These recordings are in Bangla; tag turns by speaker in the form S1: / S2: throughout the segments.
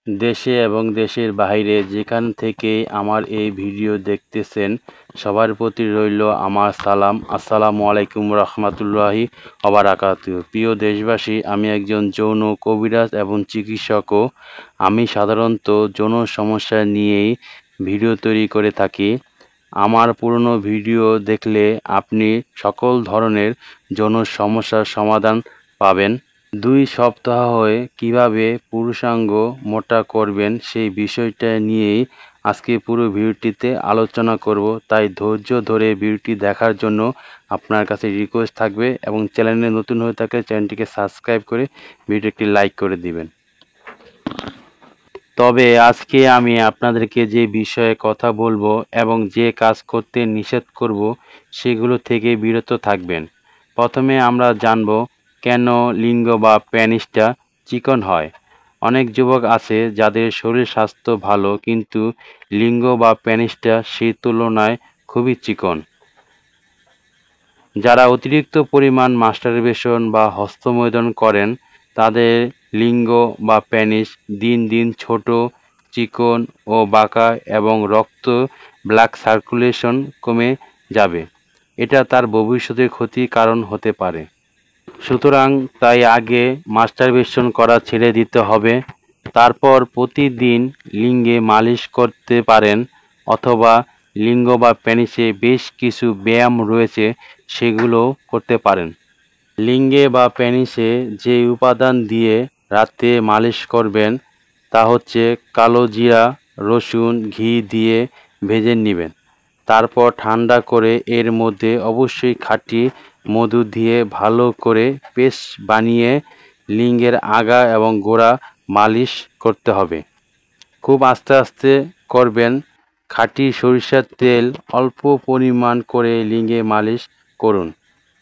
S1: দেশে এবং দেশের বাইরে যেখান থেকেই আমার এই ভিডিও দেখতেছেন সবার প্রতি রইল আমার সালাম। আসসালামু আলাইকুম রহমতুল্লাহি ওবারাকাতুহু। প্রিয় দেশবাসী, আমি একজন যৌন কবিরাজ এবং চিকিৎসকও। আমি সাধারণত যৌন সমস্যা নিয়েই ভিডিও তৈরি করে থাকি। আমার পুরনো ভিডিও দেখলে আপনি সকল ধরনের যৌন সমস্যার সমাধান পাবেন। 2 সপ্তাহ হয়ে কীভাবে পুরুষাঙ্গ মোটা করবেন সেই বিষয়টা নিয়েই আজকে পুরো ভিডিওটিতে আলোচনা করব। তাই ধৈর্য ধরে ভিডিওটি দেখার জন্য আপনার কাছে রিকোয়েস্ট থাকবে এবং চ্যানেলে নতুন হয়ে থাকলে চ্যানেলটিকে সাবস্ক্রাইব করে ভিডিওটি একটি লাইক করে দিবেন। তবে আজকে আমি আপনাদেরকে যে বিষয়ে কথা বলবো এবং যে কাজ করতে নিষেধ করব সেগুলো থেকে বিরত থাকবেন। প্রথমে আমরা জানব কেন লিঙ্গ বা পেনিসটা চিকন হয়। অনেক যুবক আছে যাদের শরীর স্বাস্থ্য ভালো কিন্তু লিঙ্গ বা পেনিসটা সেই তুলনায় খুবই চিকন। যারা অতিরিক্ত পরিমাণ মাস্টারবেশন বা হস্তমৈথুন করেন তাদের লিঙ্গ বা পেনিস দিন দিন ছোট, চিকন ও বাঁকা এবং রক্ত ব্লাড সার্কুলেশন কমে যাবে। এটা তার ভবিষ্যতে ক্ষতির কারণ হতে পারে। সুতরাং তাই আগে মাস্টারবেশন করা ছেড়ে দিতে হবে। তারপর প্রতিদিন লিঙ্গে মালিশ করতে পারেন অথবা লিঙ্গ বা পেনিসে বেশ কিছু ব্যায়াম রয়েছে সেগুলো করতে পারেন। লিঙ্গে বা পেনিসে যে উপাদান দিয়ে রাতে মালিশ করবেন তা হচ্ছে কালো জিরা, রসুন, ঘি দিয়ে ভেজে নেবেন। তারপর ঠান্ডা করে এর মধ্যে অবশ্যই খাঁটি মধু দিয়ে ভালো করে পেস্ট বানিয়ে লিঙ্গের আগা এবং গোড়া মালিশ করতে হবে। খুব আস্তে আস্তে করবেন। খাঁটি সরিষার তেল অল্প পরিমাণ করে লিঙ্গে মালিশ করুন।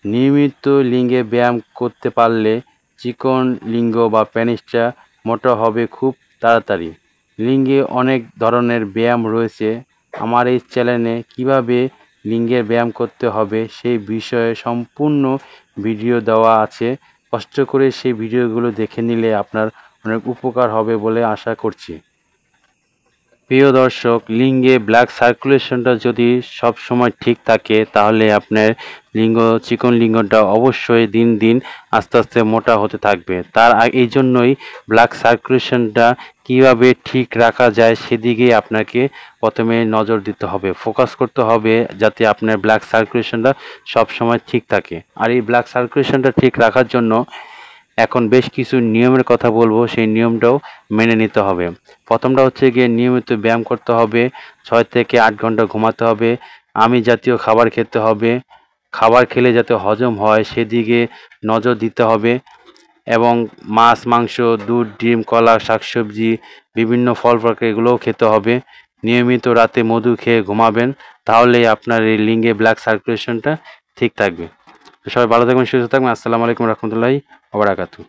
S1: নিয়মিত লিঙ্গে ব্যায়াম করতে পারলে চিকন লিঙ্গ বা পেনিসটা মোটা হবে খুব তাড়াতাড়ি। লিঙ্গে অনেক ধরনের ব্যায়াম রয়েছে। আমার এই চ্যানেলে কীভাবে লিঙ্গের ব্যায়াম করতে হবে সেই বিষয়ে সম্পূর্ণ ভিডিও দেওয়া আছে। কষ্ট করে সেই ভিডিওগুলো দেখে নিলে আপনার অনেক উপকার হবে বলে আশা করছি। প্রিয় দর্শক, লিঙ্গে ব্লাড সার্কুলেশনটা যদি সব সময় ঠিক থাকে তাহলে আপনার চিকন লিঙ্গটা অবশ্যই দিন দিন আস্তে আস্তে মোটা হতে থাকবে। এই জন্যই ব্লাড সার্কুলেশনটা কীভাবে ঠিক রাখা যায় সেদিকেই আপনাকে প্রথমে নজর দিতে হবে, ফোকাস করতে হবে যাতে আপনার ব্লাড সার্কুলেশনটা সব সময় ঠিক থাকে। আর এই ব্লাড সার্কুলেশনটা ঠিক রাখার জন্য এখন বেশ কিছু নিয়মের কথা বলবো, সেই নিয়মটাও মেনে নিতে হবে। প্রথমটা হচ্ছে গিয়ে নিয়মিত ব্যায়াম করতে হবে, 6 থেকে 8 ঘন্টা ঘুমাতে হবে, আমিষ জাতীয় খাবার খেতে হবে, খাবার খেলে যাতে হজম হয় সেদিকে নজর দিতে হবে এবং মাছ, মাংস, দুধ, ডিম, কলা, শাকসবজি, বিভিন্ন ফল ফলাদি এগুলোও খেতে হবে। নিয়মিত রাতে মধু খেয়ে ঘুমাবেন, তাহলেই আপনার এই লিঙ্গে ব্লাড সার্কুলেশনটা ঠিক থাকবে। সবাই ভালো থাকবেন, সুস্থ থাকবেন। আসসালামু আলাইকুম রহমতুল্লাহি ওয়া বারাকাতুহু।